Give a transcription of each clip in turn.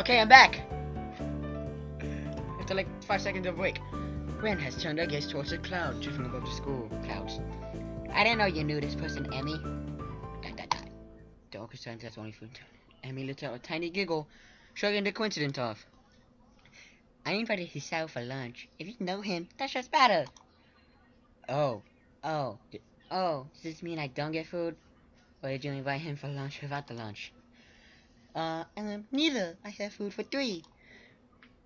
Okay, I'm back. After like 5 seconds of break. Ren has turned her gaze towards the cloud drifting above the school clouds. I didn't know you knew this person, Emmy. That. The awkward silence that's only food. Emmy let out a tiny giggle, shrugging the coincidence off. I invited Hisao for lunch. If you know him, that's just better. Oh. Does this mean I don't get food? Or did you invite him for lunch without the lunch? Neither. I have food for 3.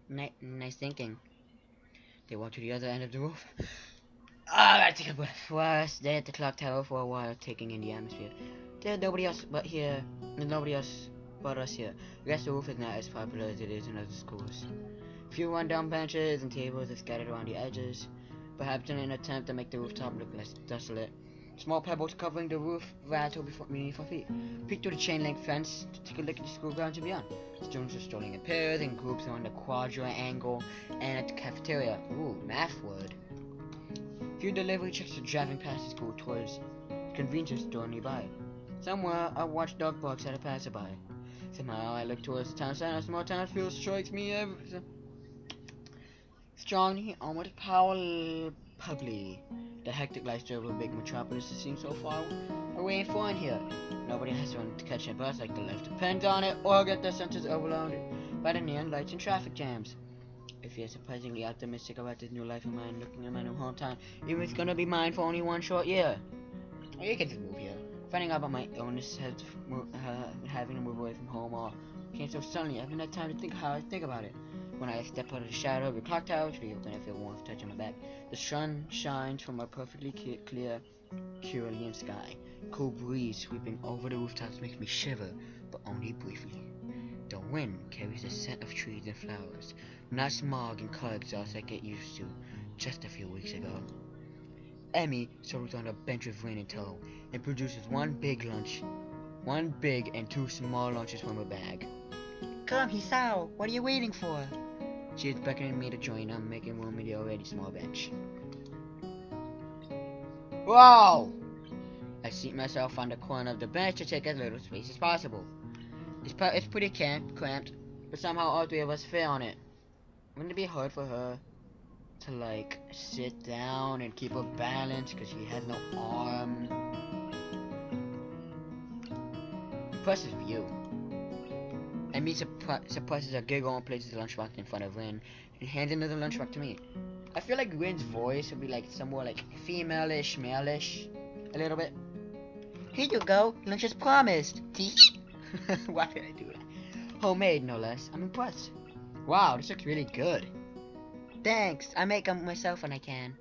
Nice thinking. They walked to the other end of the roof. I gotta take a breath. Well, stay at the clock tower for a while, taking in the atmosphere. There's nobody else but us here. I guess the roof is not as popular as it is in other schools. A few rundown benches and tables are scattered around the edges, perhaps in an attempt to make the rooftop look less desolate. Small pebbles covering the roof rattle before me for feet. Peek through the chain-link fence to take a look at the school grounds and beyond. Students are strolling in pairs and groups around the quadrangle and at the cafeteria. Ooh, math word. Few delivery trucks are driving past the school towards the convenience store nearby. Somewhere, a watchdog barks at a passerby. Somehow, I look towards the town center. A small town feel strikes me strongly, almost palpably. The hectic lifestyle of a big metropolis seems so far away and foreign here. Nobody has to run to catch a bus like their life depends on it, or get their senses overloaded by the neon lights and traffic jams. I feel surprisingly optimistic about this new life of mine, looking at my new hometown, even if it's gonna be mine for only 1 short year. You can just move here. Finding out about my illness, having to move away from home, all came so suddenly. I haven't had time to think how I think about it. When I step out of the shadow of the clock tower, tree open, I feel warmth touching my back. The sun shines from a perfectly clear Cerulean sky. Cool breeze sweeping over the rooftops makes me shiver, but only briefly. The wind carries the scent of trees and flowers, not smog and car exhaust I get used to just a few weeks ago. Emmy settles on a bench with Rain in tow and produces one big and 2 small lunches from her bag. Come, Hisao, what are you waiting for? She is beckoning me to join her, making room in the already small bench. Whoa! I seat myself on the corner of the bench to take as little space as possible. It's pretty cramped, but somehow all 3 of us fit on it. Wouldn't it be hard for her to, like, sit down and keep her balance because she has no arm? Impressive view. Emmy suppresses a giggle and places the lunchbox in front of Rin and hands another lunchbox to me. I feel like Rin's voice would be like somewhat like female-ish, male-ish, a little bit. Here you go, lunch is promised. Why did I do that? Homemade, no less. I'm impressed. Wow, this looks really good. Thanks, I make them myself when I can.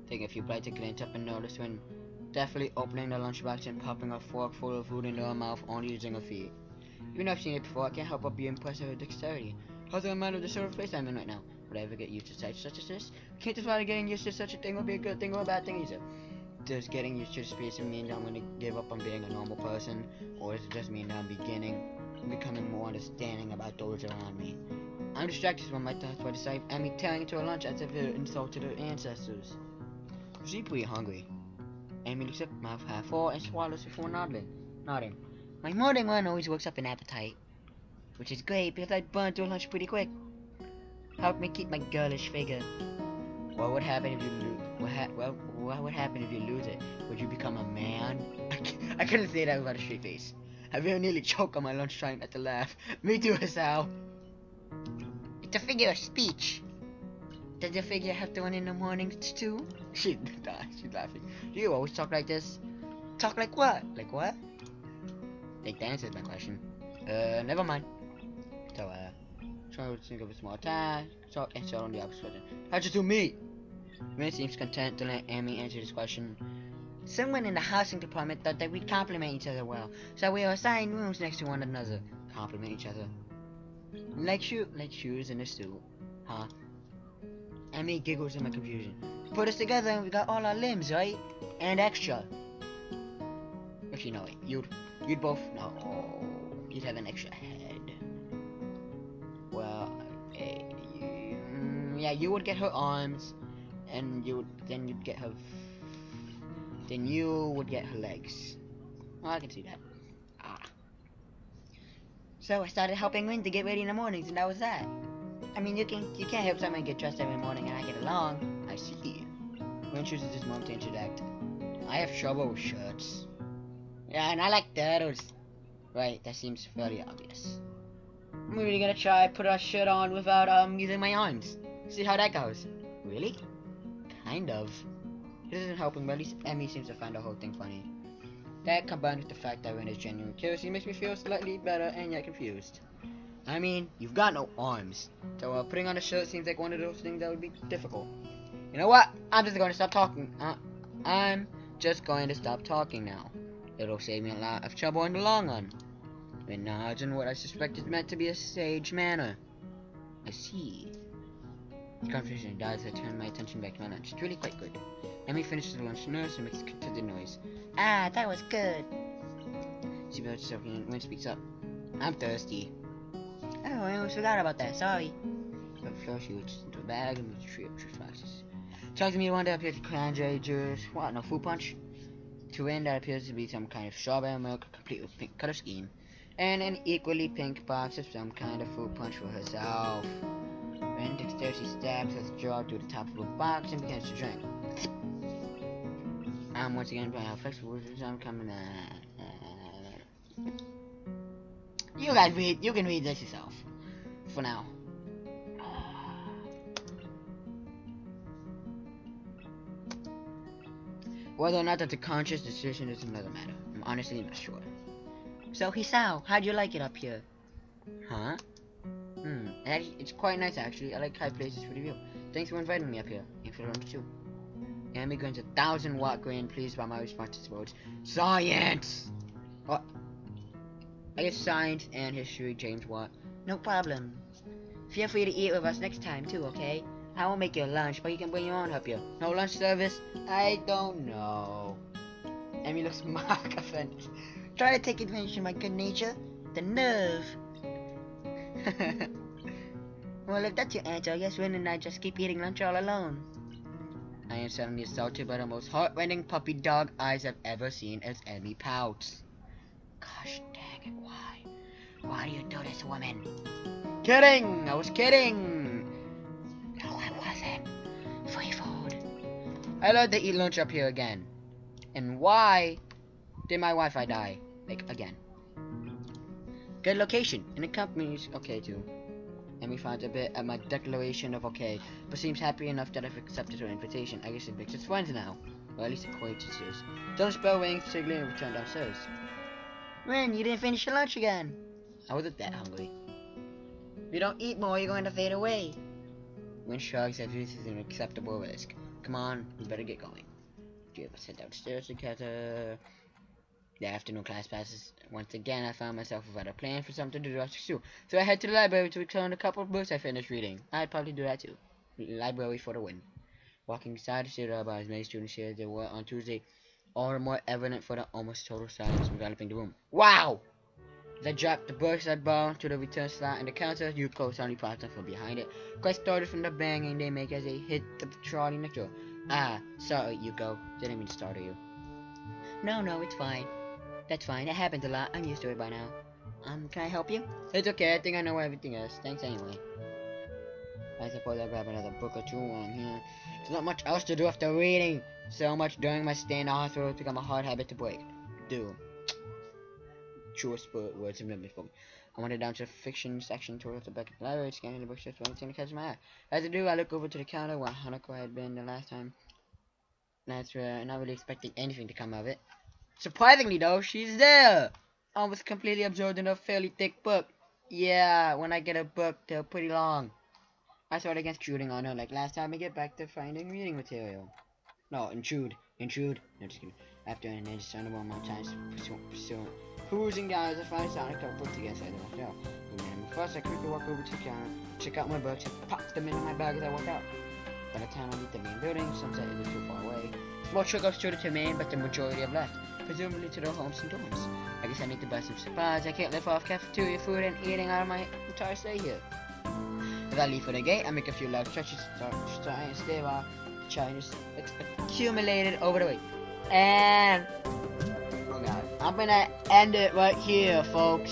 Taking a few bites, I glance up and notice Rin deftly opening the lunchbox and popping a fork full of food into her mouth, only using her feet. Even though I've seen it before, I can't help but be impressed with her dexterity. How's the amount of the sort of place I'm in right now? Would I ever get used to sights such as this? Can't decide getting used to such a thing would be a good thing or a bad thing either. Does getting used to the space mean I'm gonna give up on being a normal person, or does it just mean that I'm becoming more understanding about those around me? I'm distracted from my thoughts by the sight of Emmy tearing into her lunch as if it insulted her ancestors. She's pretty hungry. Emmy looks up, mouth half full, and swallows before nodding. My morning run always works up an appetite, which is great because I burn through lunch pretty quick. Help me keep my girlish figure. What would happen if you what would happen if you lose it? Would you become a man? I couldn't say that without a straight face. I very nearly choked on my lunch trying not to laugh. Me too, Hisao. It's a figure of speech. Does the figure have to run in the mornings too? She's laughing. Do you always talk like this? Talk like what? Like what? I think that answers my question. Never mind. So, trying to think of a small task. And so on the opposite question. How'd you two meet? Rin seems content to let Amy answer this question. Someone in the housing department thought that we'd complement each other well, so we were assigned rooms next to one another. Complement each other. Like shoes in a suit. Huh? Amy giggles in my confusion. Put us together and we got all our limbs, right? And extra. Actually, no, wait. You'd both know. You'd have an extra head. Well, yeah, you would get her arms, and then you would get her legs. Oh, I can see that. So I started helping Win to get ready in the mornings, and that was that. I mean, you can't help someone get dressed every morning and I get along. I see. Win chooses his mom to interject. I have trouble with shirts. Yeah, and I like turtles. Right, that seems fairly obvious. I'm really gonna try put a shirt on without using my arms. See how that goes. Really? Kind of. It isn't helping, but at least Emmy seems to find the whole thing funny. That combined with the fact that Ren is genuine curiosity makes me feel slightly better and yet confused. I mean, you've got no arms, so putting on a shirt seems like one of those things that would be difficult. You know what? I'm just going to stop talking. I'm just going to stop talking now. It'll save me a lot of trouble in the long run. And nods in what I suspect is meant to be a sage manner. I see. The conversation dies, I turn my attention back to my lunch. It's really quite good. Emmy finishes the lunch nurse and makes the noise. Ah, that was good. She builds herself in when speaks up. I'm thirsty. Oh, I almost forgot about that, sorry. From the floor, she reaches into a bag and makes a tree of juice boxes. Tells me one that appears to be cranberry juice. What, no fruit punch? To Win, that appears to be some kind of strawberry milk, complete with pink color scheme. And an equally pink box of some kind of fruit punch for herself. Ren dexterously stabs her jaw through the top of the box and begins to drink. I'm once again playing how flexible I'm coming You guys read, you can read this yourself. For now. Whether or not that's a conscious decision is another matter. I'm honestly not sure. So Hisao, how'd you like it up here? Huh? It's quite nice actually. I like high places for the view. Thanks for inviting me up here. And for lunch too. Amy grins 1,000-watt grin, pleased by my response to words. Science! What? I guess science and history, James Watt. No problem. Feel free to eat with us next time too, okay? I won't make you lunch, but you can bring your own up here. No lunch service? I don't know. Amy looks mock offended. Try to take advantage of my good nature? The nerve! Well, if that's your answer, I guess Ren and I just keep eating lunch all alone. I am suddenly assaulted by the most heart-rending puppy dog eyes I've ever seen as Emmy pouts. Gosh dang it, why? Why do you do this, woman? Kidding! I was kidding! No, I wasn't. Free food. I learned to eat lunch up here again. And why did my Wi-Fi die? Like, again. Good location, and the company's okay too. Emmy finds a bit at my declaration of okay, but seems happy enough that I've accepted her invitation. I guess it makes us friends now. Or at least acquaintances. Don't bell rings, signaling and return downstairs. Ren, you didn't finish your lunch again. I wasn't that hungry. If you don't eat more, you're going to fade away. Ren shrugs as if this is an acceptable risk. Come on, we better get going. Three of us head downstairs together. The afternoon class passes. Once again, I found myself without a plan for something to do after school. So I head to the library to return a couple of books I finished reading. I'd probably do that too. Library for the win. Walking side to side by as many students here as there were on Tuesday, all the more evident for the almost total silence enveloping the room. Wow! As I dropped the books I'd borrowed to the return slot in the counter, Yuko suddenly popped up from behind it. Quite started from the banging they make as they hit the trolley next door. Ah, sorry, Yuko. Didn't mean to startle you. No, it's fine. That's fine, it happens a lot. I'm used to it by now. Can I help you? It's okay, I think I know where everything is. Thanks anyway. I suppose I'll grab another book or two while I'm here. There's not much else to do after reading so much during my stay in the hospital. It's become a hard habit to break. Do. Truest words have never been spoken. I wandered down to the fiction section towards the back of the library, scanning the bookshelves for anything that catches my eye. As I do, I look over to the counter where Hanako had been the last time. That's not really expecting anything to come of it. Surprisingly though, she's there! I was completely absorbed in a fairly thick book. Yeah, when I get a book, they're pretty long. I started against intruding on her like last time I get back to finding reading material. No, intrude. No, just kidding. After an indiscernible amount of time perusing guys, I finally found a couple books against the shelf. First, I quickly walk over to the counter, check out my books, and pop them into my bag as I walk out. By the time I leave the main building, sunset isn't too far away. Small trickles to the main, but the majority have left, presumably to their homes and dorms. I guess I need to buy some supplies. I can't live off cafeteria food and eating out of my entire stay here. As I leave for the gate, I make a few loud stretches to try and stay while the Chinese accumulated over the week. And oh god, I'm gonna end it right here, folks.